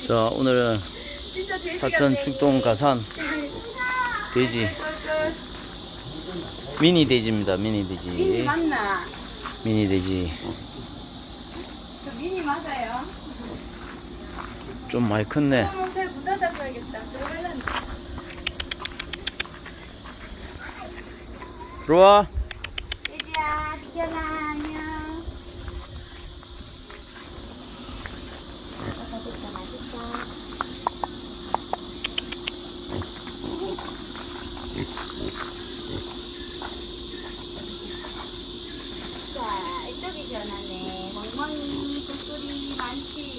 자, 오늘은 사천 축동 가산 돼지 미니 돼지입니다. 미니 미니 돼지. 맞나? 미니 돼지. 저 미니 맞아요? 좀 많이 컸네. 그러면 잘 못 닫아줘야겠다. 들어갈란다. 들어와. 돼지야, 비켜라, 안녕. 맛있다, 맛있다. 자, 이쪽이 시원하네. 멍멍이, 독소리 많지.